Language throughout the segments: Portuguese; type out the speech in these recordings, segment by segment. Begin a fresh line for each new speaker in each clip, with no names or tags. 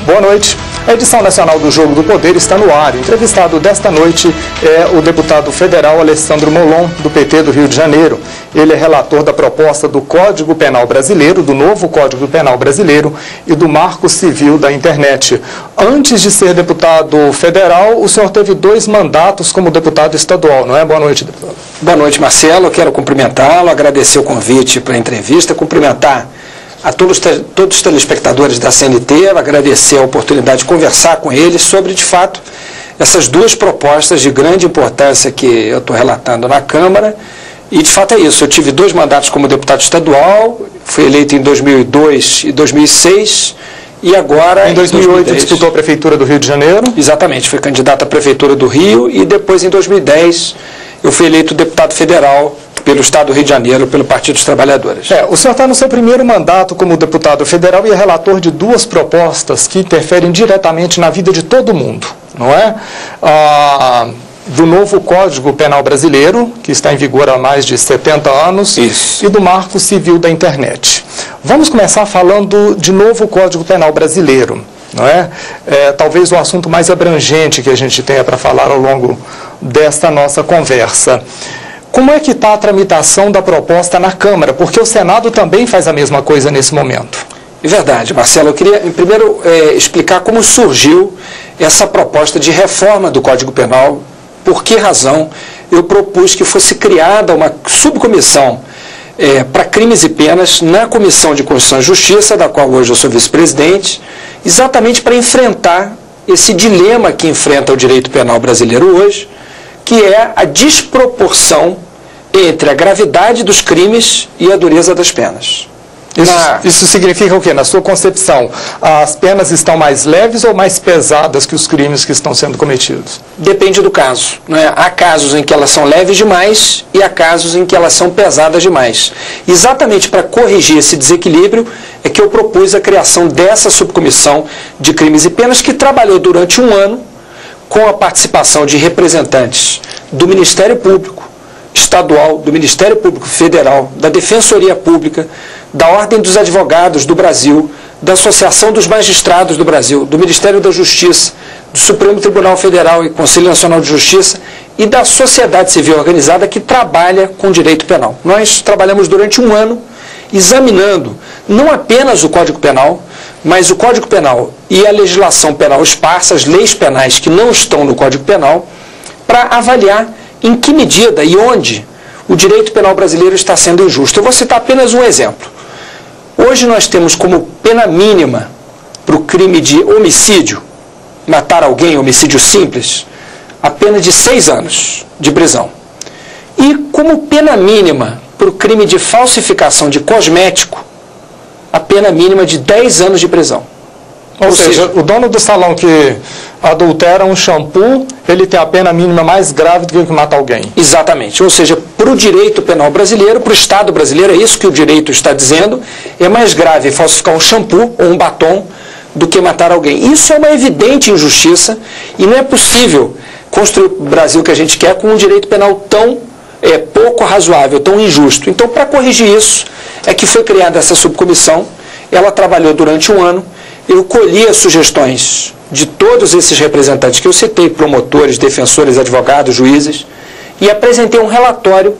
Boa noite. A edição nacional do Jogo do Poder está no ar. Entrevistado desta noite é o deputado federal Alessandro Molon, do PT do Rio de Janeiro. Ele é relator da proposta do Código Penal Brasileiro, do novo Código Penal Brasileiro e do Marco Civil da Internet. Antes de ser deputado federal, o senhor teve 2 mandatos como deputado estadual, não é? Boa noite, deputado.
Boa noite, Marcelo. Eu quero cumprimentá-lo, agradecer o convite para a entrevista, cumprimentar a todos os telespectadores da CNT, agradecer a oportunidade de conversar com eles sobre, de fato, essas 2 propostas de grande importância que eu estou relatando na Câmara. E, de fato, é isso. Eu tive 2 mandatos como deputado estadual, fui eleito em 2002 e 2006, e agora...
Em 2008 disputou a Prefeitura do Rio de Janeiro?
Exatamente, fui candidato à Prefeitura do Rio, e depois, em 2010, eu fui eleito deputado federal pelo Estado do Rio de Janeiro, pelo Partido dos Trabalhadores.
O senhor está no seu primeiro mandato como deputado federal e é relator de 2 propostas que interferem diretamente na vida de todo mundo, não é? Do novo Código Penal Brasileiro, que está em vigor há mais de 70 anos,
Isso.
E do Marco Civil da Internet. Vamos começar falando de novo Código Penal Brasileiro, não é? Talvez o assunto mais abrangente que a gente tenha para falar ao longo desta nossa conversa. Como é que está a tramitação da proposta na Câmara? Porque o Senado também faz a mesma coisa nesse momento.
É verdade, Marcelo. Eu queria, primeiro, explicar como surgiu essa proposta de reforma do Código Penal, por que razão eu propus que fosse criada uma subcomissão para crimes e penas na Comissão de Constituição e Justiça, da qual hoje eu sou vice-presidente, exatamente para enfrentar esse dilema que enfrenta o direito penal brasileiro hoje, que é a desproporção entre a gravidade dos crimes e a dureza das penas.
Isso significa o quê? Na sua concepção, as penas estão mais leves ou mais pesadas que os crimes que estão sendo cometidos?
Depende do caso, né? Há casos em que elas são leves demais e há casos em que elas são pesadas demais. Exatamente para corrigir esse desequilíbrio é que eu propus a criação dessa subcomissão de crimes e penas que trabalhou durante 1 ano com a participação de representantes do Ministério Público Estadual, do Ministério Público Federal, da Defensoria Pública, da Ordem dos Advogados do Brasil, da Associação dos Magistrados do Brasil, do Ministério da Justiça, do Supremo Tribunal Federal e Conselho Nacional de Justiça e da sociedade civil organizada que trabalha com direito penal. Nós trabalhamos durante 1 ano examinando não apenas o Código Penal, mas o Código Penal e a legislação penal esparsa, as leis penais que não estão no Código Penal, para avaliar em que medida e onde o direito penal brasileiro está sendo injusto. Eu vou citar apenas um exemplo. Hoje nós temos como pena mínima para o crime de homicídio, matar alguém, homicídio simples, a pena de 6 anos de prisão. E como pena mínima para o crime de falsificação de cosmético, a pena mínima de 10 anos de prisão.
Ou seja, o dono do salão que adultera um shampoo, ele tem a pena mínima mais grave do que matar alguém.
Exatamente. Ou seja, para o direito penal brasileiro, para o Estado brasileiro, é isso que o direito está dizendo, é mais grave falsificar um shampoo ou um batom do que matar alguém. Isso é uma evidente injustiça e não é possível construir o Brasil que a gente quer com um direito penal tão pouco razoável, tão injusto. Então, para corrigir isso, é que foi criada essa subcomissão. Ela trabalhou durante 1 ano. Eu colhi as sugestões de todos esses representantes que eu citei, promotores, defensores, advogados, juízes, e apresentei um relatório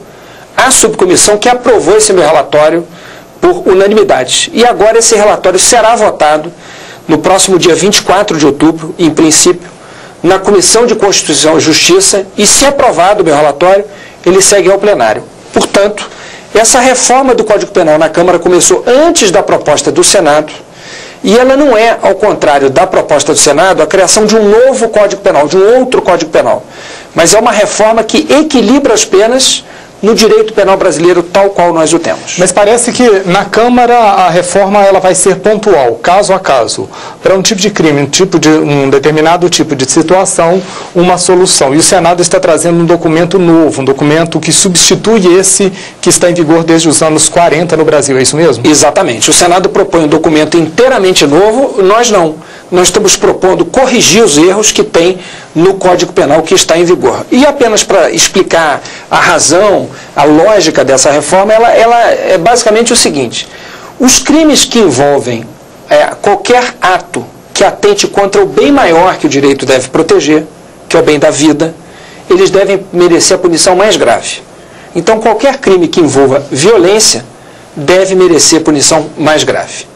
à subcomissão que aprovou esse meu relatório por unanimidade. E agora esse relatório será votado no próximo dia 24 de outubro, em princípio, na Comissão de Constituição e Justiça, e se aprovado o meu relatório, ele segue ao plenário. Portanto, essa reforma do Código Penal na Câmara começou antes da proposta do Senado, e ela não é, ao contrário da proposta do Senado, a criação de um novo Código Penal, de um outro Código Penal, mas é uma reforma que equilibra as penas no direito penal brasileiro tal qual nós o temos.
Mas parece que na Câmara a reforma ela vai ser pontual, caso a caso. Para um tipo de crime, um determinado tipo de situação, uma solução. E o Senado está trazendo um documento novo, um documento que substitui esse que está em vigor desde os anos 40 no Brasil, é isso mesmo?
Exatamente. O Senado propõe um documento inteiramente novo, nós não. Nós estamos propondo corrigir os erros que tem no Código Penal que está em vigor. E apenas para explicar a razão, a lógica dessa reforma, ela é basicamente o seguinte: os crimes que envolvem qualquer ato que atente contra o bem maior que o direito deve proteger, que é o bem da vida, eles devem merecer a punição mais grave. Então, qualquer crime que envolva violência deve merecer punição mais grave.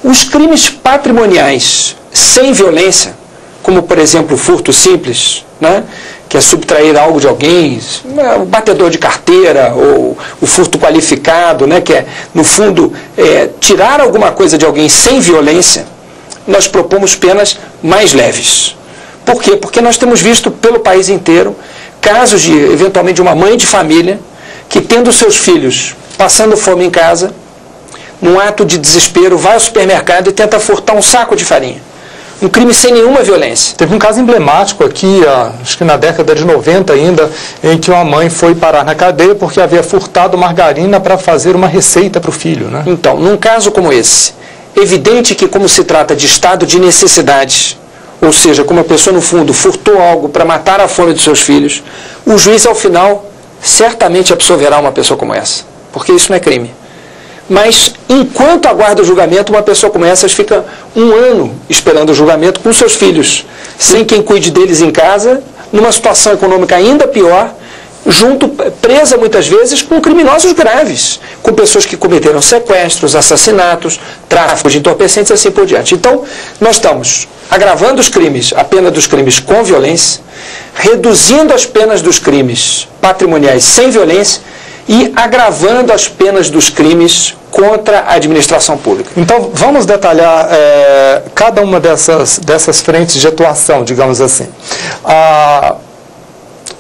Os crimes patrimoniais sem violência, como, por exemplo, o furto simples, né, que é subtrair algo de alguém, o batedor de carteira, ou o furto qualificado, né, que é, no fundo, tirar alguma coisa de alguém sem violência, nós propomos penas mais leves. Por quê? Porque nós temos visto pelo país inteiro casos de, eventualmente, de uma mãe de família que, tendo seus filhos passando fome em casa, num ato de desespero, vai ao supermercado e tenta furtar um saco de farinha. Um crime sem nenhuma violência.
Teve um caso emblemático aqui, acho que na década de 90 ainda, em que uma mãe foi parar na cadeia porque havia furtado margarina para fazer uma receita para o filho, né?
Então, num caso como esse, evidente que, como se trata de estado de necessidade, ou seja, como a pessoa, no fundo, furtou algo para matar a fome dos seus filhos, o juiz, ao final, certamente absolverá uma pessoa como essa, porque isso não é crime. Mas, enquanto aguarda o julgamento, uma pessoa como essa fica um ano esperando o julgamento com seus filhos, sem quem cuide deles em casa, numa situação econômica ainda pior, presa muitas vezes com criminosos graves, com pessoas que cometeram sequestros, assassinatos, tráfico de entorpecentes e assim por diante. Então, nós estamos agravando os crimes, a pena dos crimes com violência, reduzindo as penas dos crimes patrimoniais sem violência e agravando as penas dos crimes contra a administração pública.
Então, vamos detalhar cada uma dessas frentes de atuação, digamos assim.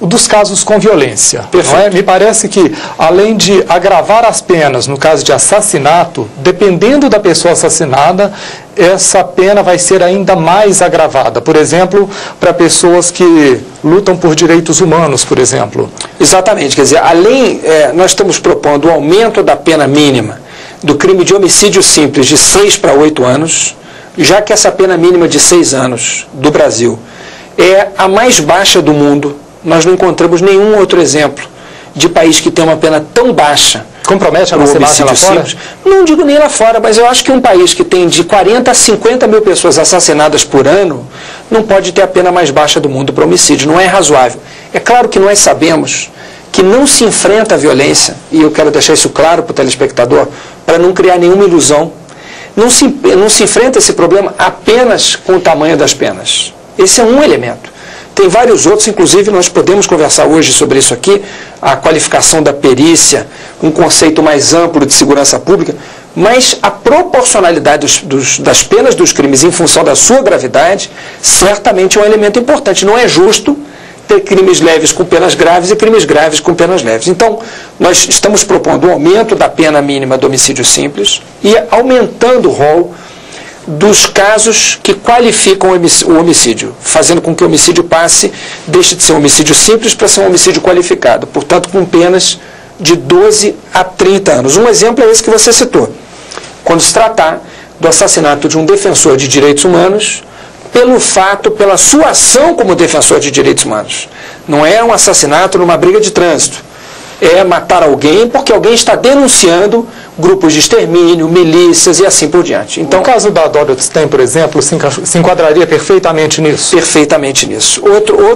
Dos casos com violência. Não é? Me parece que, além de agravar as penas no caso de assassinato, dependendo da pessoa assassinada, essa pena vai ser ainda mais agravada. Por exemplo, para pessoas que lutam por direitos humanos, por exemplo.
Exatamente. Quer dizer, nós estamos propondo o aumento da pena mínima do crime de homicídio simples de 6 para 8 anos, já que essa pena mínima de 6 anos do Brasil é a mais baixa do mundo. Nós não encontramos nenhum outro exemplo de país que tem uma pena tão baixa.
Compromete a nossa imagem lá fora?
Não digo nem lá fora, mas eu acho que um país que tem de 40 a 50 mil pessoas assassinadas por ano não pode ter a pena mais baixa do mundo para homicídio. Não é razoável. É claro que nós sabemos que não se enfrenta a violência, e eu quero deixar isso claro para o telespectador, para não criar nenhuma ilusão. Não se enfrenta esse problema apenas com o tamanho das penas. Esse é um elemento. Tem vários outros, inclusive nós podemos conversar hoje sobre isso aqui, a qualificação da perícia, um conceito mais amplo de segurança pública, mas a proporcionalidade das penas dos crimes em função da sua gravidade certamente é um elemento importante. Não é justo ter crimes leves com penas graves e crimes graves com penas leves. Então, nós estamos propondo o aumento da pena mínima do homicídio simples e aumentando o rol dos casos que qualificam o homicídio, fazendo com que o homicídio deixe de ser um homicídio simples para ser um homicídio qualificado, portanto com penas de 12 a 30 anos. Um exemplo é esse que você citou, quando se tratar do assassinato de um defensor de direitos humanos, pela sua ação como defensor de direitos humanos. Não é um assassinato numa briga de trânsito, é matar alguém porque alguém está denunciando grupos de extermínio, milícias e assim por diante. Então,
o caso da Dorothy Stein, por exemplo, se enquadraria perfeitamente nisso?
Perfeitamente nisso.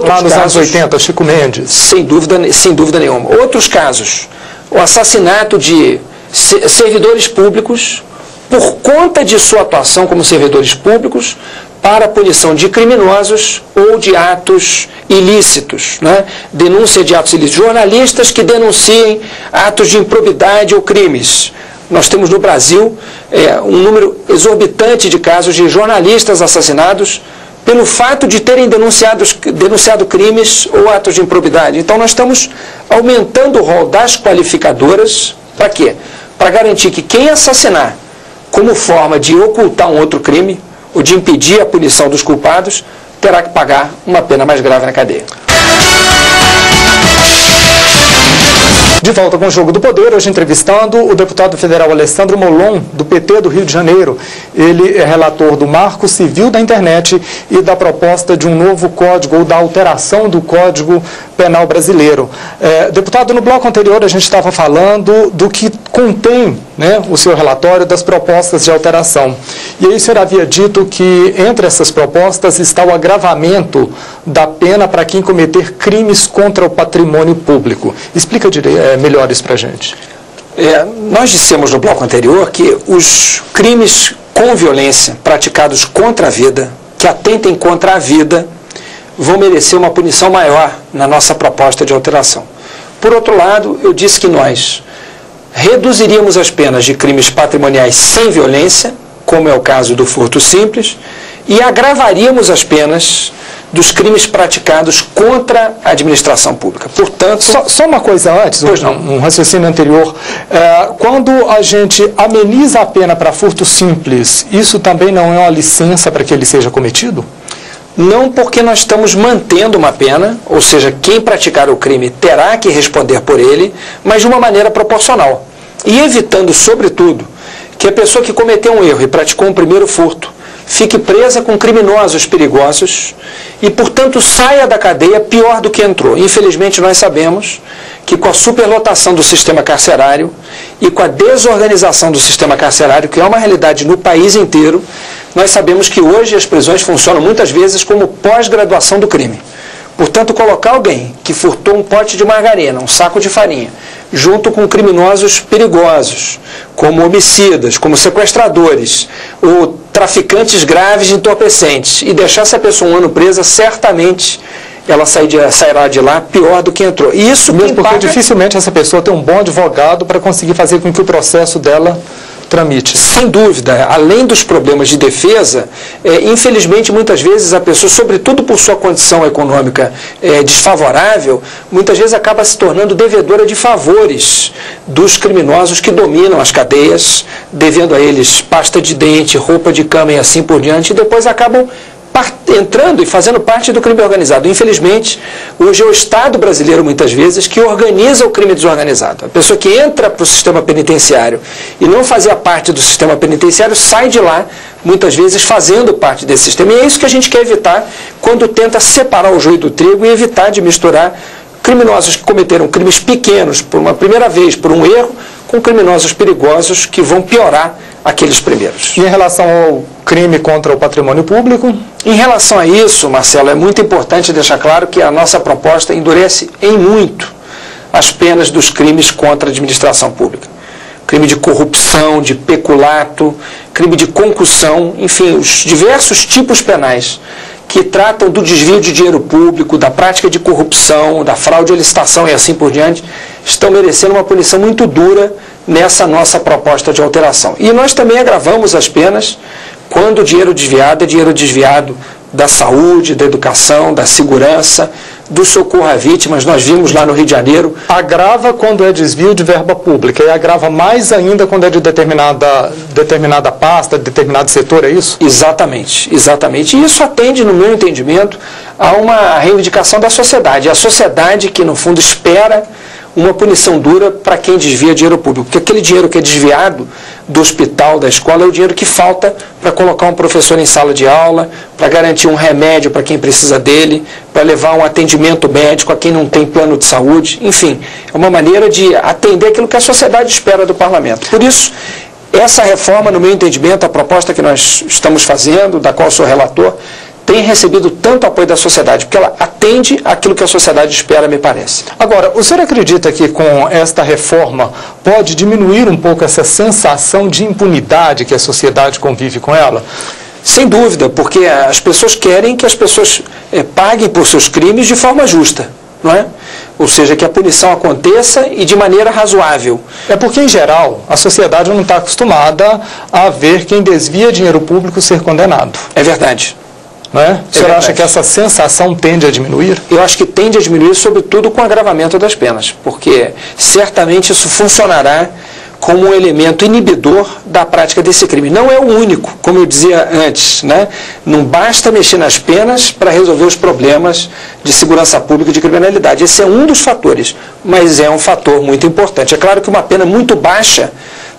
Lá nos anos 80, Chico Mendes.
Sem dúvida nenhuma. Outros casos, o assassinato de servidores públicos por conta de sua atuação como servidores públicos para a punição de criminosos ou de atos ilícitos, né? Denúncia de atos ilícitos. Jornalistas que denunciem atos de improbidade ou crimes. Nós temos no Brasil um número exorbitante de casos de jornalistas assassinados pelo fato de terem denunciado crimes ou atos de improbidade. Então nós estamos aumentando o rol das qualificadoras. Para quê? Para garantir que quem assassinar como forma de ocultar um outro crime ou de impedir a punição dos culpados, terá que pagar uma pena mais grave na cadeia.
De volta com o Jogo do Poder, hoje entrevistando o deputado federal Alessandro Molon, do PT do Rio de Janeiro. Ele é relator do Marco Civil da Internet e da proposta de um novo código, ou da alteração do Código Penal brasileiro. Deputado, no bloco anterior a gente estava falando do que contém né, o seu relatório das propostas de alteração. E aí o senhor havia dito que entre essas propostas está o agravamento da pena para quem cometer crimes contra o patrimônio público. Explica melhor isso para a gente.
Nós dissemos no bloco anterior que os crimes com violência praticados contra a vida, que atentem contra a vida, vão merecer uma punição maior na nossa proposta de alteração. Por outro lado, eu disse que nós reduziríamos as penas de crimes patrimoniais sem violência, como é o caso do furto simples, e agravaríamos as penas dos crimes praticados contra a administração pública. Portanto...
Só uma coisa antes, um raciocínio anterior. Quando a gente ameniza a pena para furto simples, isso também não é uma licença para que ele seja cometido?
Não, porque nós estamos mantendo uma pena, ou seja, quem praticar o crime terá que responder por ele, mas de uma maneira proporcional. E evitando, sobretudo, que a pessoa que cometeu um erro e praticou um primeiro furto fique presa com criminosos perigosos e, portanto, saia da cadeia pior do que entrou. Infelizmente, nós sabemos que com a superlotação do sistema carcerário e com a desorganização do sistema carcerário, que é uma realidade no país inteiro, nós sabemos que hoje as prisões funcionam muitas vezes como pós-graduação do crime. Portanto, colocar alguém que furtou um pote de margarina, um saco de farinha, junto com criminosos perigosos, como homicidas, como sequestradores, ou traficantes graves de entorpecentes, e deixar essa pessoa um ano presa, certamente ela sairá de lá pior do que entrou. E isso
mesmo porque dificilmente essa pessoa tem um bom advogado para conseguir fazer com que o processo dela tramite.
Sem dúvida, além dos problemas de defesa, infelizmente muitas vezes a pessoa, sobretudo por sua condição econômica desfavorável, muitas vezes acaba se tornando devedora de favores dos criminosos que dominam as cadeias, devendo a eles pasta de dente, roupa de cama e assim por diante, e depois acabam entrando e fazendo parte do crime organizado. Infelizmente, hoje é o Estado brasileiro, muitas vezes, que organiza o crime desorganizado. A pessoa que entra para o sistema penitenciário e não fazia parte do sistema penitenciário, sai de lá, muitas vezes, fazendo parte desse sistema. E é isso que a gente quer evitar quando tenta separar o joio do trigo e evitar de misturar criminosos que cometeram crimes pequenos por uma primeira vez, por um erro, com criminosos perigosos que vão piorar aqueles primeiros.
E em relação ao crime contra o patrimônio público?
Em relação a isso, Marcelo, é muito importante deixar claro que a nossa proposta endurece em muito as penas dos crimes contra a administração pública. Crime de corrupção, de peculato, crime de concussão, enfim, os diversos tipos penais que tratam do desvio de dinheiro público, da prática de corrupção, da fraude à licitação e assim por diante, estão merecendo uma punição muito dura nessa nossa proposta de alteração. E nós também agravamos as penas quando o dinheiro desviado é dinheiro desviado da saúde, da educação, da segurança, do socorro a vítimas. Nós vimos lá no Rio de Janeiro.
Agrava quando é desvio de verba pública e agrava mais ainda quando é de determinada pasta, determinado setor, é isso?
Exatamente, exatamente. E isso atende, no meu entendimento, a uma reivindicação da sociedade. A sociedade que, no fundo, espera uma punição dura para quem desvia dinheiro público. Porque aquele dinheiro que é desviado do hospital, da escola, é o dinheiro que falta para colocar um professor em sala de aula, para garantir um remédio para quem precisa dele, para levar um atendimento médico a quem não tem plano de saúde. Enfim, é uma maneira de atender aquilo que a sociedade espera do parlamento. Por isso, essa reforma, no meu entendimento, a proposta que nós estamos fazendo, da qual eu sou relator, tem recebido tanto apoio da sociedade, porque ela atende aquilo que a sociedade espera, me parece.
Agora, o senhor acredita que com esta reforma pode diminuir um pouco essa sensação de impunidade que a sociedade convive com ela?
Sem dúvida, porque as pessoas querem que as pessoas paguem por seus crimes de forma justa, não é? Ou seja, que a punição aconteça e de maneira razoável.
É porque, em geral, a sociedade não está acostumada a ver quem desvia dinheiro público ser condenado.
É verdade.
Não é? O senhor acha que essa sensação tende a diminuir?
Eu acho que tende a diminuir, sobretudo com o agravamento das penas, porque certamente isso funcionará como um elemento inibidor da prática desse crime. Não é o único, como eu dizia antes, né? Não basta mexer nas penas para resolver os problemas de segurança pública e de criminalidade. Esse é um dos fatores, mas é um fator muito importante. É claro que uma pena muito baixa,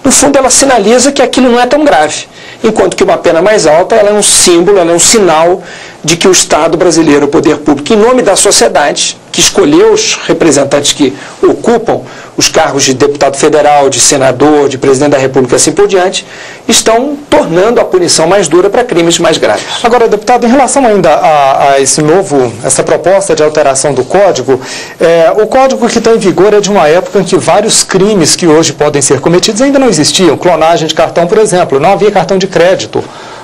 no fundo, ela sinaliza que aquilo não é tão grave. Enquanto que uma pena mais alta, ela é um símbolo, ela é um sinal de que o Estado brasileiro, o poder público, em nome da sociedade, que escolheu os representantes que ocupam os cargos de deputado federal, de senador, de presidente da República e assim por diante, estão tornando a punição mais dura para crimes mais graves.
Agora, deputado, em relação ainda a essa proposta de alteração do Código, o Código que está em vigor é de uma época em que vários crimes que hoje podem ser cometidos ainda não existiam. Clonagem de cartão, por exemplo, não havia cartão de crédito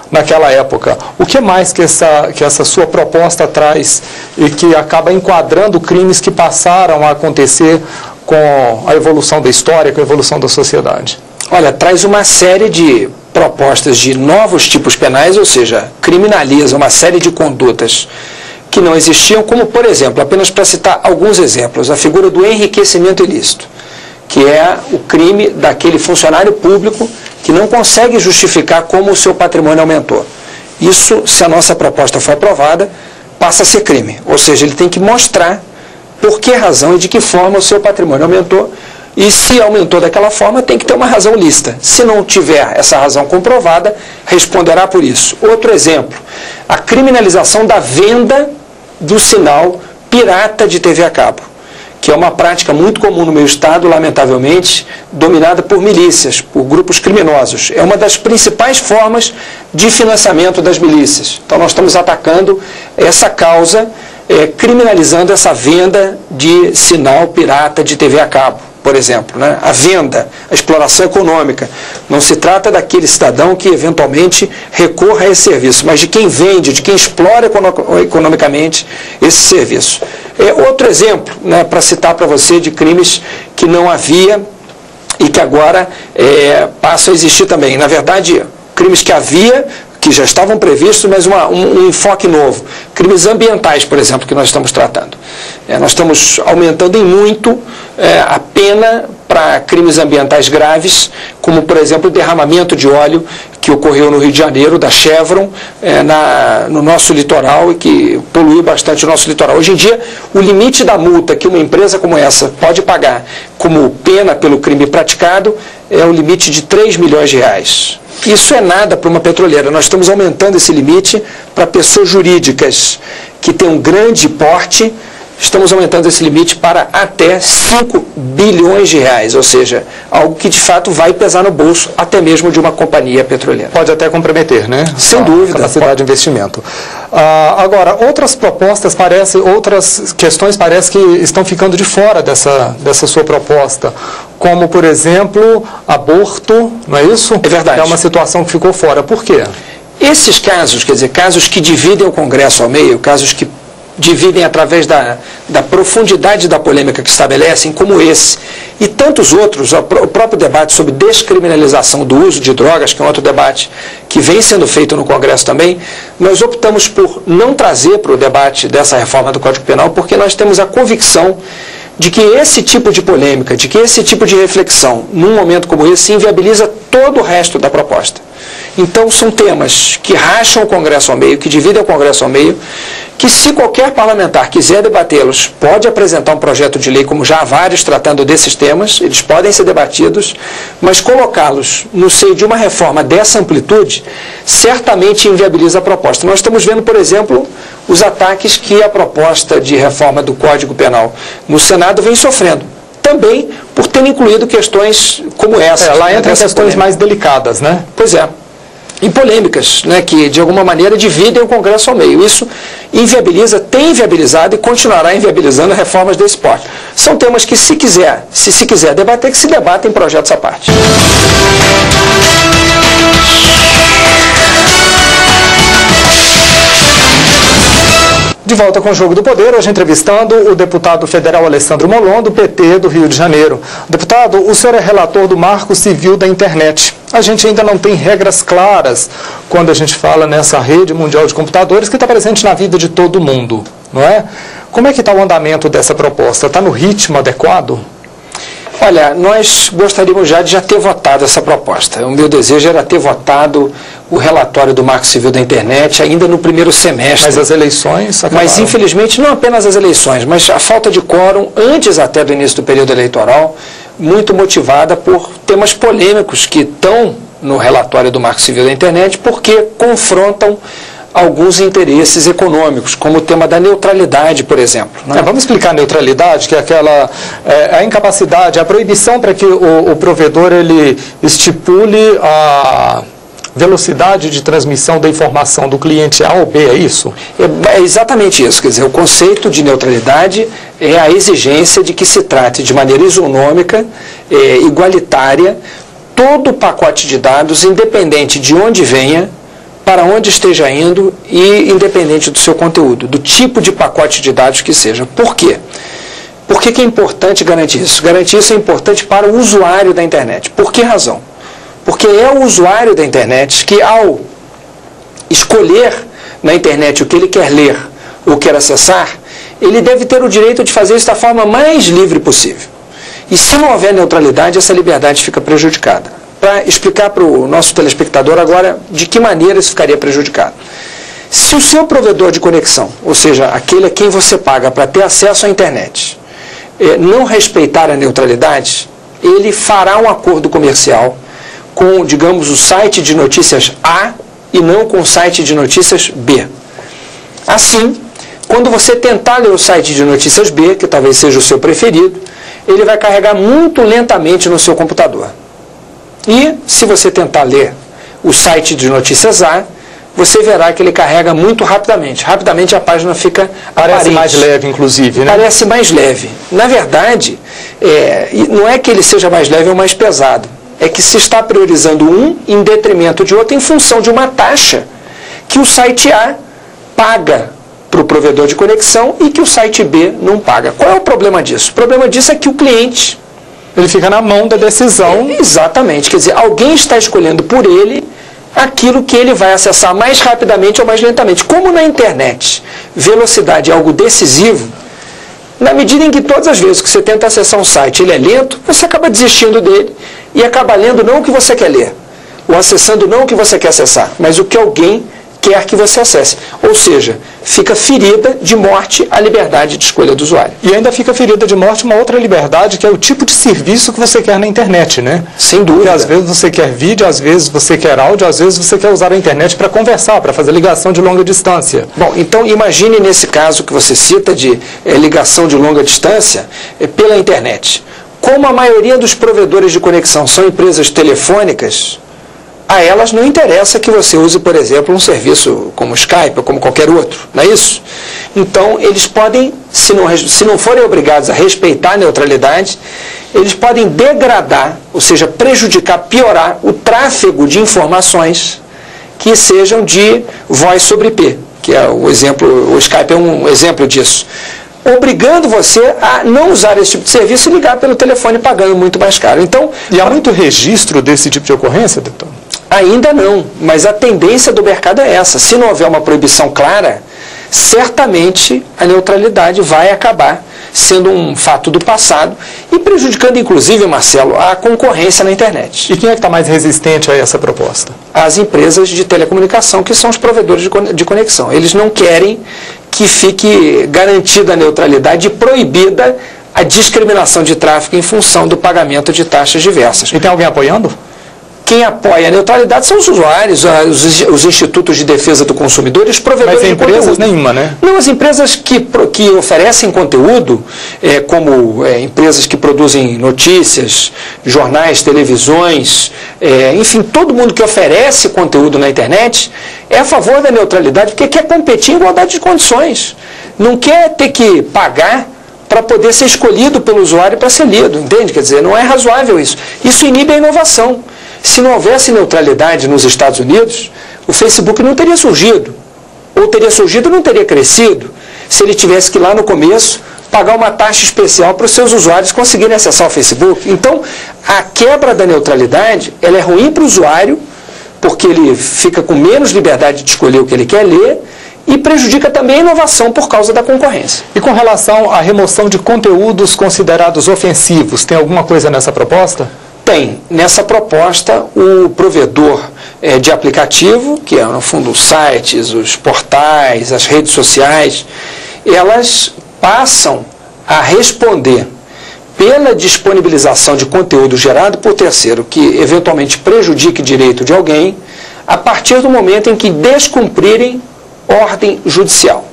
naquela época. O que mais que essa sua proposta traz e que acaba enquadrando crimes que passaram a acontecer com a evolução da história, com a evolução da sociedade?
Olha, traz uma série de propostas de novos tipos penais, ou seja, criminaliza uma série de condutas que não existiam, como, por exemplo, apenas para citar alguns exemplos, a figura do enriquecimento ilícito, que é o crime daquele funcionário público que não consegue justificar como o seu patrimônio aumentou. Isso, se a nossa proposta for aprovada, passa a ser crime. Ou seja, ele tem que mostrar por que razão e de que forma o seu patrimônio aumentou. E se aumentou daquela forma, tem que ter uma razão lícita. Se não tiver essa razão comprovada, responderá por isso. Outro exemplo, a criminalização da venda do sinal pirata de TV a cabo, que é uma prática muito comum no meu estado, lamentavelmente, dominada por milícias, por grupos criminosos. É uma das principais formas de financiamento das milícias. Então nós estamos atacando essa causa, criminalizando essa venda de sinal pirata de TV a cabo, por exemplo, né? A venda, a exploração econômica. Não se trata daquele cidadão que eventualmente recorra a esse serviço, mas de quem vende, de quem explora economicamente esse serviço. Outro exemplo, né, para citar para você, de crimes que não havia e que agora passam a existir também. Na verdade, crimes que havia, que já estavam previstos, mas um enfoque novo. Crimes ambientais, por exemplo, que nós estamos tratando. Nós estamos aumentando em muito a pena para crimes ambientais graves, como, por exemplo, o derramamento de óleo que ocorreu no Rio de Janeiro, da Chevron, no nosso litoral, e que poluiu bastante o nosso litoral. Hoje em dia, o limite da multa que uma empresa como essa pode pagar como pena pelo crime praticado é o limite de 3 milhões de reais. Isso é nada para uma petroleira. Nós estamos aumentando esse limite para pessoas jurídicas que têm um grande porte. Estamos aumentando esse limite para até 5 bilhões de reais, ou seja, algo que de fato vai pesar no bolso até mesmo de uma companhia petroleira.
Pode até comprometer, né?
Sem dúvida.
A capacidade de investimento. Agora, outras propostas outras questões parece que estão ficando de fora dessa sua proposta, como, por exemplo, aborto, não é isso?
É verdade.
É uma situação que ficou fora. Por quê?
Esses casos, quer dizer, casos que dividem o Congresso ao meio, casos que dividem através da profundidade da polêmica que estabelecem, como esse, e tantos outros, o próprio debate sobre descriminalização do uso de drogas, que é um outro debate que vem sendo feito no Congresso também, nós optamos por não trazer para o debate dessa reforma do Código Penal, porque nós temos a convicção de que esse tipo de polêmica, de que esse tipo de reflexão, num momento como esse, inviabiliza todo o resto da proposta. Então, são temas que racham o Congresso ao meio, que dividem o Congresso ao meio, que se qualquer parlamentar quiser debatê-los, pode apresentar um projeto de lei, como já há vários tratando desses temas, eles podem ser debatidos, mas colocá-los no seio de uma reforma dessa amplitude, certamente inviabiliza a proposta. Nós estamos vendo, por exemplo, os ataques que a proposta de reforma do Código Penal no Senado vem sofrendo. Também por ter incluído questões como essa.
Lá entram questões mais delicadas, né?
Pois é. E polêmicas, né, que de alguma maneira dividem o Congresso ao meio. Isso inviabiliza, tem inviabilizado e continuará inviabilizando reformas desse porte. São temas que, se quiser debater, que se debatem em projetos à parte.
De volta com o Jogo do Poder, hoje entrevistando o deputado federal Alessandro Molon, do PT do Rio de Janeiro. Deputado, o senhor é relator do Marco Civil da Internet. A gente ainda não tem regras claras quando a gente fala nessa rede mundial de computadores que está presente na vida de todo mundo, não é? Como é que está o andamento dessa proposta? Está no ritmo adequado?
Olha, nós gostaríamos já ter votado essa proposta. O meu desejo era ter votado o relatório do Marco Civil da Internet ainda no primeiro semestre.
Mas as eleições acabaram.
Mas, infelizmente, não apenas as eleições, mas a falta de quórum antes até do início do período eleitoral, muito motivada por temas polêmicos que estão no relatório do Marco Civil da Internet, porque confrontam alguns interesses econômicos, como o tema da neutralidade, por exemplo. Né?
Vamos explicar a neutralidade, que é aquela a incapacidade, a proibição para que o provedor ele estipule a velocidade de transmissão da informação do cliente A ou B, é isso?
É exatamente isso, quer dizer, o conceito de neutralidade é a exigência de que se trate de maneira isonômica, igualitária, todo o pacote de dados, independente de onde venha, para onde esteja indo e independente do seu conteúdo, do tipo de pacote de dados que seja. Por quê? Por que é importante garantir isso? Garantir isso é importante para o usuário da internet. Por que razão? Porque é o usuário da internet que, ao escolher na internet o que ele quer ler ou quer acessar, ele deve ter o direito de fazer isso da forma mais livre possível. E se não houver neutralidade, essa liberdade fica prejudicada. Para explicar para o nosso telespectador agora de que maneira isso ficaria prejudicado. Se o seu provedor de conexão, ou seja, aquele a quem você paga para ter acesso à internet, não respeitar a neutralidade, ele fará um acordo comercial com, digamos, o site de notícias A e não com o site de notícias B. Assim, quando você tentar ler o site de notícias B, que talvez seja o seu preferido, ele vai carregar muito lentamente no seu computador. E, se você tentar ler o site de notícias A, você verá que ele carrega muito rapidamente. Rapidamente a página fica
Parece mais leve, inclusive, né?
Parece mais leve. Na verdade, não é que ele seja mais leve ou mais pesado. É que se está priorizando um em detrimento de outro em função de uma taxa que o site A paga para o provedor de conexão e que o site B não paga. Qual é o problema disso? O problema disso é que o cliente...
Ele fica na mão da decisão.
Exatamente. Quer dizer, alguém está escolhendo por ele aquilo que ele vai acessar mais rapidamente ou mais lentamente. Como na internet, velocidade é algo decisivo, na medida em que todas as vezes que você tenta acessar um site ele é lento, você acaba desistindo dele e acaba lendo não o que você quer ler, ou acessando não o que você quer acessar, mas o que alguém quer que você acesse. Ou seja, fica ferida de morte a liberdade de escolha do usuário.
E ainda fica ferida de morte uma outra liberdade, que é o tipo de serviço que você quer na internet, né?
Sem dúvida.
Porque às vezes você quer vídeo, às vezes você quer áudio, às vezes você quer usar a internet para conversar, para fazer ligação de longa distância.
Bom, então imagine nesse caso que você cita de ligação de longa distância pela internet. Como a maioria dos provedores de conexão são empresas telefônicas, a elas não interessa que você use, por exemplo, um serviço como Skype ou como qualquer outro, não é isso? Então, eles podem, se não forem obrigados a respeitar a neutralidade, eles podem degradar, ou seja, prejudicar, piorar o tráfego de informações que sejam de voz sobre IP, que é o exemplo, o Skype é um exemplo disso. Obrigando você a não usar esse tipo de serviço e ligar pelo telefone pagando muito mais caro. Então,
e há muito registro desse tipo de ocorrência, doutor?
Ainda não, mas a tendência do mercado é essa. Se não houver uma proibição clara, certamente a neutralidade vai acabar sendo um fato do passado e prejudicando, inclusive, Marcelo, a concorrência na internet.
E quem é que está mais resistente a essa proposta?
As empresas de telecomunicação, que são os provedores de conexão. Eles não querem que fique garantida a neutralidade e proibida a discriminação de tráfego em função do pagamento de taxas diversas.
E tem alguém apoiando?
Quem apoia a neutralidade são os usuários, os institutos de defesa do consumidor e os provedores de conteúdo.
Mas empresas nenhuma, né?
Não, as empresas que oferecem conteúdo, como empresas que produzem notícias, jornais, televisões, enfim, todo mundo que oferece conteúdo na internet é a favor da neutralidade porque quer competir em igualdade de condições. Não quer ter que pagar para poder ser escolhido pelo usuário para ser lido, entende? Quer dizer, não é razoável isso. Isso inibe a inovação. Se não houvesse neutralidade nos Estados Unidos, o Facebook não teria surgido. Ou teria surgido e não teria crescido, se ele tivesse que ir lá no começo pagar uma taxa especial para os seus usuários conseguirem acessar o Facebook. Então, a quebra da neutralidade, ela é ruim para o usuário, porque ele fica com menos liberdade de escolher o que ele quer ler, e prejudica também a inovação por causa da concorrência.
E com relação à remoção de conteúdos considerados ofensivos, tem alguma coisa nessa proposta?
Tem. Nessa proposta, o provedor de aplicativo, que é, no fundo, os sites, os portais, as redes sociais, elas passam a responder pela disponibilização de conteúdo gerado por terceiro, que eventualmente prejudique direito de alguém, a partir do momento em que descumprirem ordem judicial,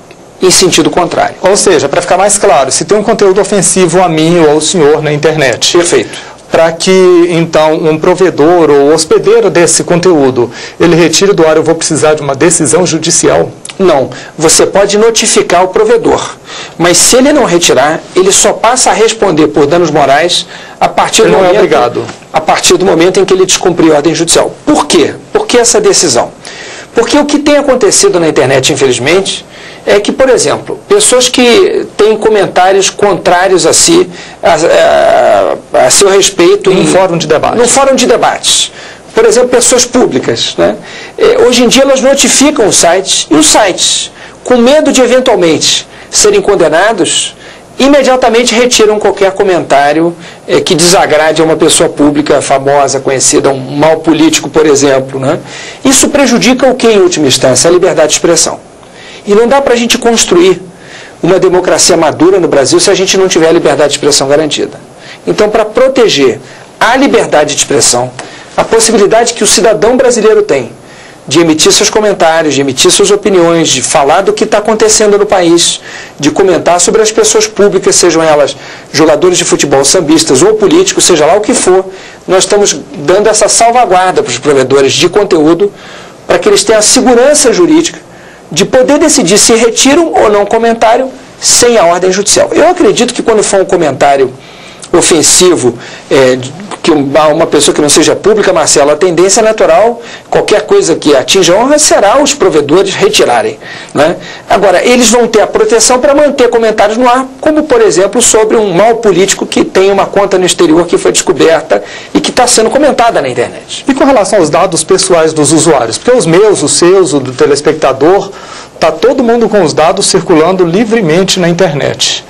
em sentido contrário.
Ou seja, para ficar mais claro, se tem um conteúdo ofensivo a mim ou ao senhor na internet...
Perfeito.
Para que, então, um provedor ou hospedeiro desse conteúdo, ele retire do ar, eu vou precisar de uma decisão judicial?
Não. Você pode notificar o provedor, mas se ele não retirar, ele só passa a responder por danos morais a partir do momento...
Ele não é obrigado.
A partir do momento em que ele descumpriu a ordem judicial. Por quê? Por que essa decisão? Porque o que tem acontecido na internet, infelizmente, é que, por exemplo, pessoas que têm comentários contrários a si, a seu respeito...
Num fórum de debate.
Num fórum de debates. Por exemplo, pessoas públicas, né? Hoje em dia elas notificam os sites, e os sites, com medo de eventualmente serem condenados, imediatamente retiram qualquer comentário que desagrade a uma pessoa pública famosa, conhecida, um mal político, por exemplo, né? Isso prejudica o que, em última instância? A liberdade de expressão. E não dá para a gente construir uma democracia madura no Brasil se a gente não tiver a liberdade de expressão garantida. Então, para proteger a liberdade de expressão, a possibilidade que o cidadão brasileiro tem de emitir seus comentários, de emitir suas opiniões, de falar do que está acontecendo no país, de comentar sobre as pessoas públicas, sejam elas jogadores de futebol, sambistas ou políticos, seja lá o que for, nós estamos dando essa salvaguarda para os provedores de conteúdo para que eles tenham a segurança jurídica de poder decidir se retiram ou não comentário sem a ordem judicial. Eu acredito que quando for um comentário ofensivo, que uma pessoa que não seja pública, Marcelo, a tendência natural, qualquer coisa que atinja a honra, será os provedores retirarem, né? Agora, eles vão ter a proteção para manter comentários no ar, como, por exemplo, sobre um mal político que tem uma conta no exterior que foi descoberta e que está sendo comentada na internet.
E com relação aos dados pessoais dos usuários? Porque os meus, os seus, o do telespectador, está todo mundo com os dados circulando livremente na internet.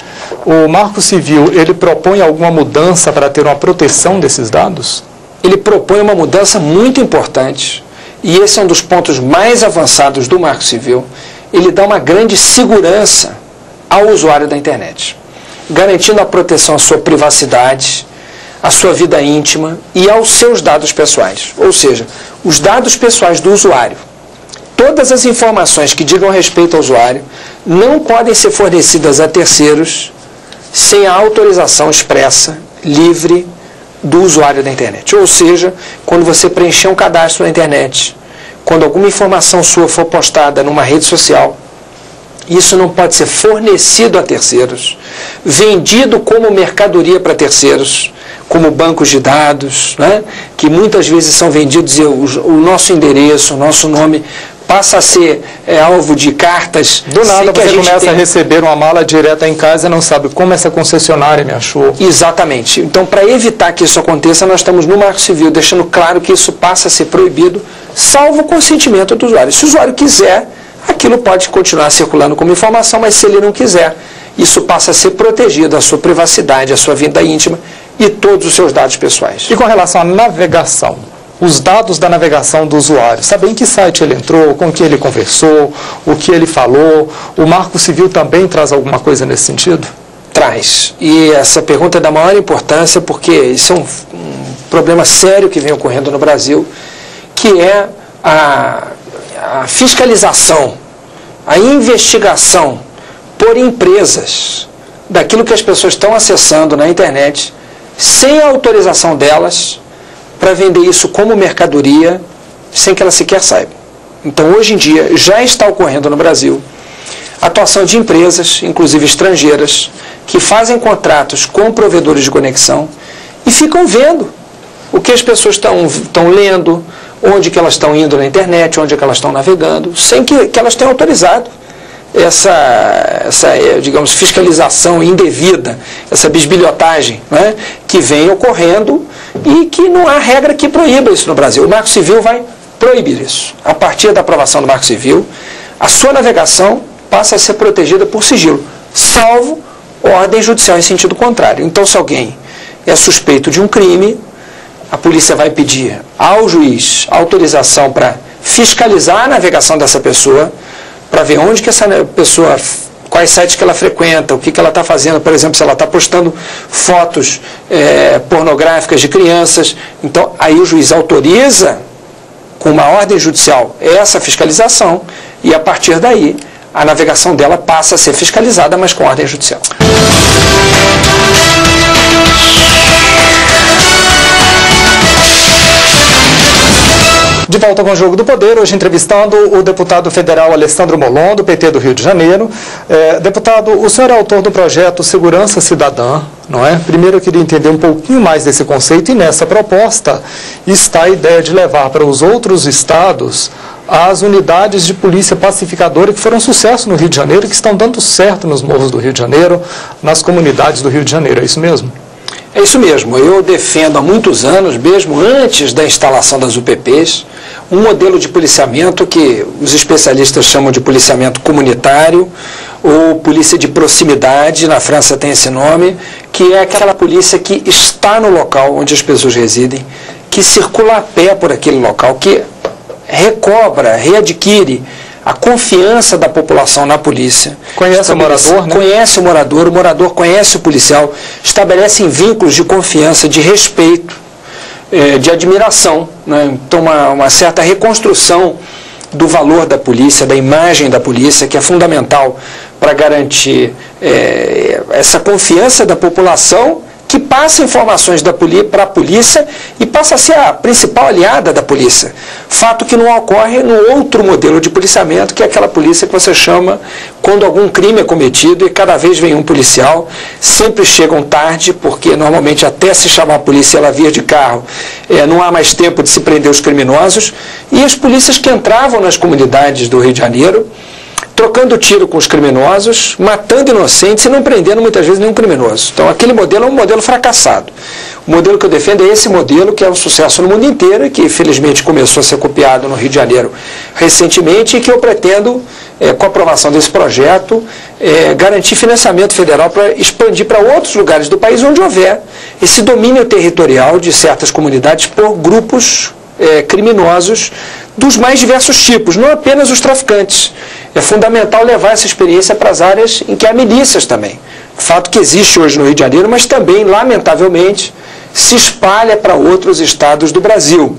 O Marco Civil, ele propõe alguma mudança para ter uma proteção desses dados?
Ele propõe uma mudança muito importante, e esse é um dos pontos mais avançados do Marco Civil. Ele dá uma grande segurança ao usuário da internet, garantindo a proteção à sua privacidade, à sua vida íntima e aos seus dados pessoais. Ou seja, os dados pessoais do usuário, todas as informações que digam respeito ao usuário, não podem ser fornecidas a terceiros sem a autorização expressa, livre, do usuário da internet. Ou seja, quando você preencher um cadastro na internet, quando alguma informação sua for postada numa rede social, isso não pode ser fornecido a terceiros, vendido como mercadoria para terceiros, como bancos de dados, né, que muitas vezes são vendidos e o nosso endereço, o nosso nome passa a ser alvo de cartas.
Do nada você começa a receber uma mala direta em casa e não sabe como essa concessionária me achou.
Exatamente. Então, para evitar que isso aconteça, nós estamos no Marco Civil deixando claro que isso passa a ser proibido, salvo o consentimento do usuário. Se o usuário quiser, aquilo pode continuar circulando como informação, mas se ele não quiser, isso passa a ser protegido, a sua privacidade, a sua vida íntima e todos os seus dados pessoais.
E com relação à navegação? Os dados da navegação do usuário, saber em que site ele entrou, com quem ele conversou, o que ele falou, o Marco Civil também traz alguma coisa nesse sentido?
Traz. E essa pergunta é da maior importância porque isso é um problema sério que vem ocorrendo no Brasil, que é a fiscalização, a investigação por empresas daquilo que as pessoas estão acessando na internet sem a autorização delas, para vender isso como mercadoria, sem que ela sequer saiba. Então, hoje em dia, já está ocorrendo no Brasil a atuação de empresas, inclusive estrangeiras, que fazem contratos com provedores de conexão e ficam vendo o que as pessoas estão lendo, onde que elas estão indo na internet, onde que elas estão navegando, sem que elas tenham autorizado essa digamos, fiscalização indevida, essa bisbilhotagem, né, que vem ocorrendo e que não há regra que proíba isso no Brasil. O Marco Civil vai proibir isso. A partir da aprovação do Marco Civil, a sua navegação passa a ser protegida por sigilo, salvo ordem judicial em sentido contrário. Então, se alguém é suspeito de um crime, a polícia vai pedir ao juiz autorização para fiscalizar a navegação dessa pessoa, para ver onde que essa pessoa, quais sites que ela frequenta, o que ela está fazendo, por exemplo, se ela está postando fotos pornográficas de crianças. Então, aí o juiz autoriza, com uma ordem judicial, essa fiscalização, e a partir daí a navegação dela passa a ser fiscalizada, mas com ordem judicial.
De volta com o Jogo do Poder, hoje entrevistando o deputado federal Alessandro Molon, do PT do Rio de Janeiro. Deputado, o senhor é autor do projeto Segurança Cidadã, não é? Primeiro eu queria entender um pouquinho mais desse conceito, e nessa proposta está a ideia de levar para os outros estados as unidades de polícia pacificadora que foram sucesso no Rio de Janeiro e que estão dando certo nos morros do Rio de Janeiro, nas comunidades do Rio de Janeiro, é isso mesmo?
É isso mesmo, eu defendo há muitos anos, mesmo antes da instalação das UPPs, um modelo de policiamento que os especialistas chamam de policiamento comunitário ou polícia de proximidade, na França tem esse nome, que é aquela polícia que está no local onde as pessoas residem, que circula a pé por aquele local, que recobra, readquire a confiança da população na polícia.
Conhece o morador, né?
Conhece o morador conhece o policial, estabelecem vínculos de confiança, de respeito, de admiração, né? Então uma certa reconstrução do valor da polícia, da imagem da polícia, que é fundamental para garantir essa confiança da população, que passa informações para a polícia e passa a ser a principal aliada da polícia. Fato que não ocorre no outro modelo de policiamento, que é aquela polícia que você chama quando algum crime é cometido e cada vez vem um policial, sempre chegam tarde, porque normalmente até se chamar a polícia ela vir de carro, não há mais tempo de se prender os criminosos, e as polícias que entravam nas comunidades do Rio de Janeiro, trocando tiro com os criminosos, matando inocentes e não prendendo muitas vezes nenhum criminoso. Então aquele modelo é um modelo fracassado. O modelo que eu defendo é esse modelo, que é um sucesso no mundo inteiro e que felizmente começou a ser copiado no Rio de Janeiro recentemente, e que eu pretendo, com a aprovação desse projeto, garantir financiamento federal para expandir para outros lugares do país onde houver esse domínio territorial de certas comunidades por grupos criminosos dos mais diversos tipos, não apenas os traficantes. É fundamental levar essa experiência para as áreas em que há milícias também. Fato que existe hoje no Rio de Janeiro, mas também, lamentavelmente, se espalha para outros estados do Brasil.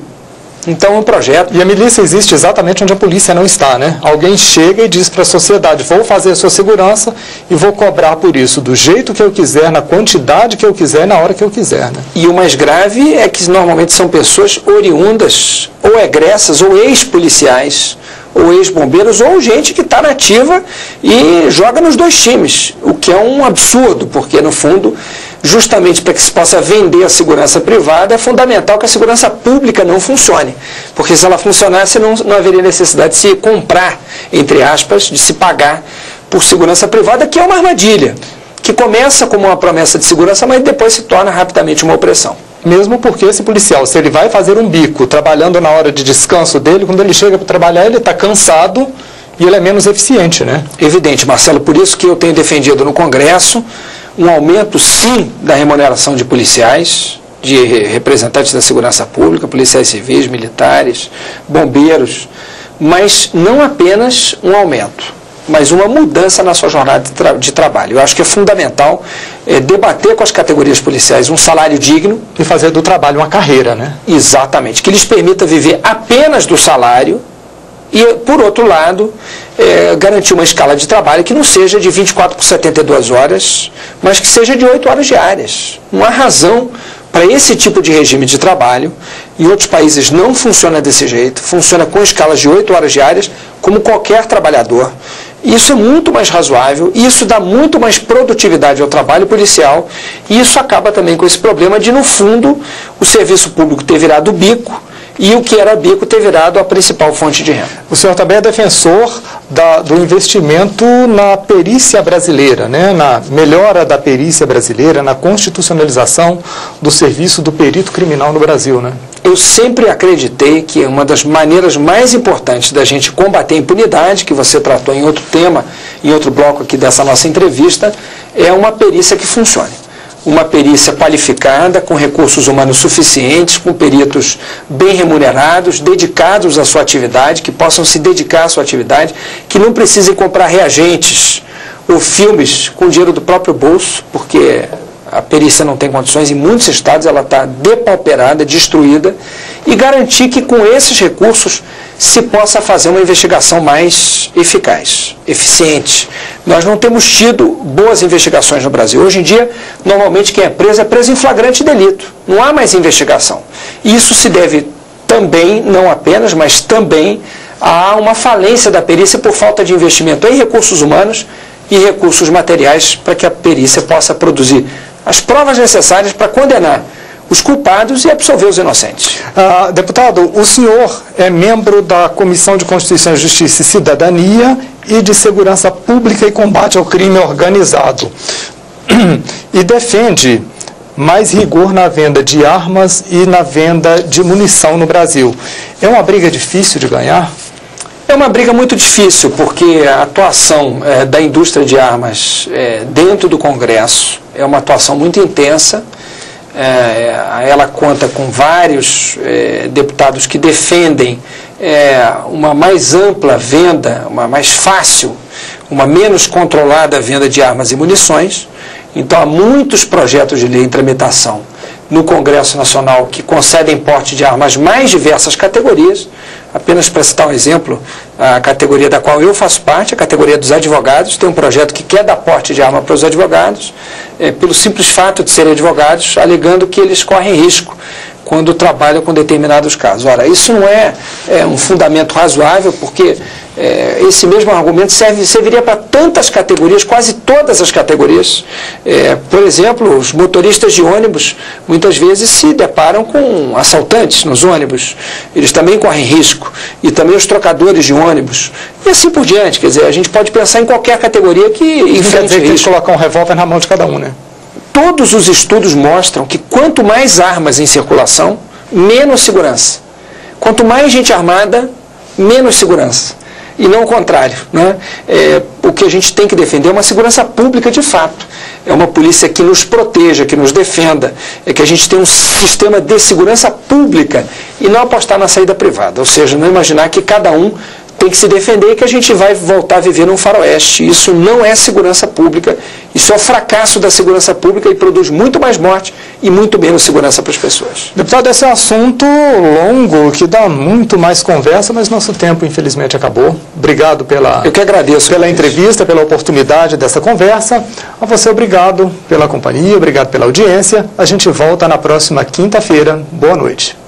Então, um projeto...
E a milícia existe exatamente onde a polícia não está, né? Alguém chega e diz para a sociedade: vou fazer a sua segurança e vou cobrar por isso, do jeito que eu quiser, na quantidade que eu quiser, na hora que eu quiser, né?
E o mais grave é que normalmente são pessoas oriundas, ou egressas, ou ex-policiais, ou ex-bombeiros, ou gente que está na ativa e joga nos dois times, o que é um absurdo, porque, no fundo, justamente para que se possa vender a segurança privada, é fundamental que a segurança pública não funcione, porque se ela funcionasse, não haveria necessidade de se comprar, entre aspas, de se pagar por segurança privada, que é uma armadilha, que começa como uma promessa de segurança, mas depois se torna rapidamente uma opressão.
Mesmo porque esse policial, se ele vai fazer um bico trabalhando na hora de descanso dele, quando ele chega para trabalhar, ele está cansado e ele é menos eficiente, né?
Evidente, Marcelo, por isso que eu tenho defendido no Congresso um aumento, sim, da remuneração de policiais, de representantes da segurança pública, policiais civis, militares, bombeiros, mas não apenas um aumento, mas uma mudança na sua jornada de trabalho. Eu acho que é fundamental debater com as categorias policiais um salário digno.
E fazer do trabalho uma carreira, né?
Exatamente, que lhes permita viver apenas do salário e, por outro lado, garantir uma escala de trabalho que não seja de 24 por 72 horas, mas que seja de 8 horas diárias. Não há razão para esse tipo de regime de trabalho. Em outros países não funciona desse jeito, funciona com escalas de 8 horas diárias, como qualquer trabalhador. Isso é muito mais razoável, isso dá muito mais produtividade ao trabalho policial, e isso acaba também com esse problema de, no fundo, o serviço público ter virado bico, e o que era bico ter virado a principal fonte de renda.
O senhor também é defensor do investimento na perícia brasileira, né? Na melhora da perícia brasileira, na constitucionalização do serviço do perito criminal no Brasil, né?
Eu sempre acreditei que uma das maneiras mais importantes da gente combater a impunidade, que você tratou em outro tema, em outro bloco aqui dessa nossa entrevista, é uma perícia que funcione. Uma perícia qualificada, com recursos humanos suficientes, com peritos bem remunerados, dedicados à sua atividade, que possam se dedicar à sua atividade, que não precisem comprar reagentes ou filmes com dinheiro do próprio bolso, porque a perícia não tem condições, em muitos estados ela está depauperada, destruída, e garantir que com esses recursos se possa fazer uma investigação mais eficaz, eficiente. Nós não temos tido boas investigações no Brasil. Hoje em dia, normalmente quem é preso em flagrante delito. Não há mais investigação. E isso se deve também, não apenas, mas também a uma falência da perícia por falta de investimento em recursos humanos e recursos materiais para que a perícia possa produzir as provas necessárias para condenar os culpados e absolver os inocentes.
Deputado, o senhor é membro da Comissão de Constituição, Justiça e Cidadania e de Segurança Pública e Combate ao Crime Organizado e defende mais rigor na venda de armas e na venda de munição no Brasil. É uma briga difícil de ganhar?
É uma briga muito difícil, porque a atuação da indústria de armas dentro do Congresso é uma atuação muito intensa. Ela conta com vários deputados que defendem uma mais ampla venda, uma mais fácil, uma menos controlada venda de armas e munições. Então, há muitos projetos de lei em tramitação no Congresso Nacional que concedem porte de armas mais diversas categorias. Apenas para citar um exemplo, a categoria da qual eu faço parte, a categoria dos advogados, tem um projeto que quer dar porte de arma para os advogados, pelo simples fato de serem advogados, alegando que eles correm risco quando trabalham com determinados casos. Ora, isso não é um fundamento razoável, porque esse mesmo argumento serviria para tantas categorias, quase todas as categorias. Por exemplo, os motoristas de ônibus muitas vezes se deparam com assaltantes nos ônibus, eles também correm risco, e também os trocadores de ônibus, e assim por diante. Quer dizer, a gente pode pensar em qualquer categoria que enfrente risco.
Tem que colocar um revólver na mão de cada um, né?
Todos os estudos mostram que quanto mais armas em circulação, menos segurança. Quanto mais gente armada, menos segurança. E não o contrário, né? O que a gente tem que defender é uma segurança pública de fato. É uma polícia que nos proteja, que nos defenda. É que a gente tenha um sistema de segurança pública e não apostar na saída privada. Ou seja, não imaginar que cada um tem que se defender e que a gente vai voltar a viver num faroeste. Isso não é segurança pública, isso é o fracasso da segurança pública e produz muito mais morte e muito menos segurança para as pessoas.
Deputado, esse é um assunto longo, que dá muito mais conversa, mas nosso tempo, infelizmente, acabou. Obrigado
Eu que agradeço
pela entrevista, pela oportunidade dessa conversa. A você, obrigado pela companhia, obrigado pela audiência. A gente volta na próxima quinta-feira. Boa noite.